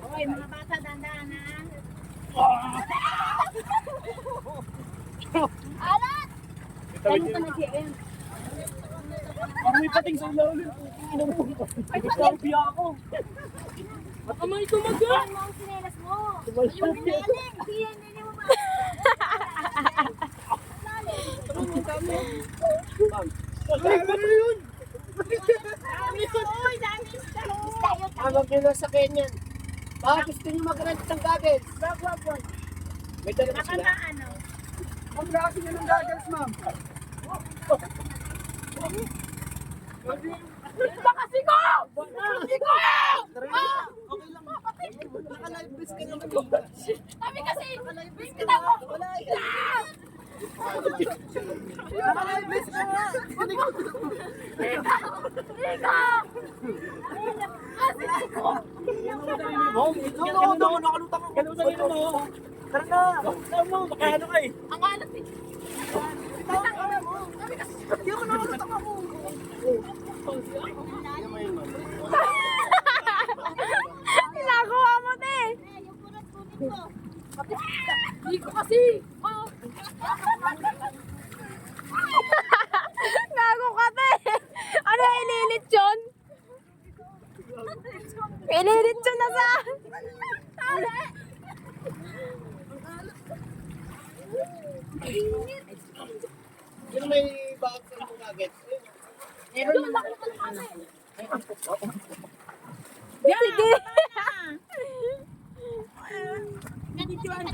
Okay, mga bata, dandaan na. Alat! Ganun ka nag-i-end. Parang may pating sa ilalim. Ay, sabi ako. Makamay ko mag-a. Ano ang sinelas mo? Ayun, inaling. Hindi mo ba? Tawag nyo sa Kenyan. Baka gusto nyo mag-rent ng goggles. May dala ba sila? Ano? Ang klase nyo ng goggles, ma'am. Kasi ko! Kasi ko! Okay lang. Naka-live vest ka naman. Kami kasi, kita mo! Naka-live vest ka nga. Tara na! Saan mo? Makahano ka eh. Ang alat eh. Ginagawa mo te. Hindi ko kasi. Gago ka te. Ano ililit yun? Ililit yun na sa... Sino may bag sa mga goggles? Meron naman ako ano. Sige. Ganito ang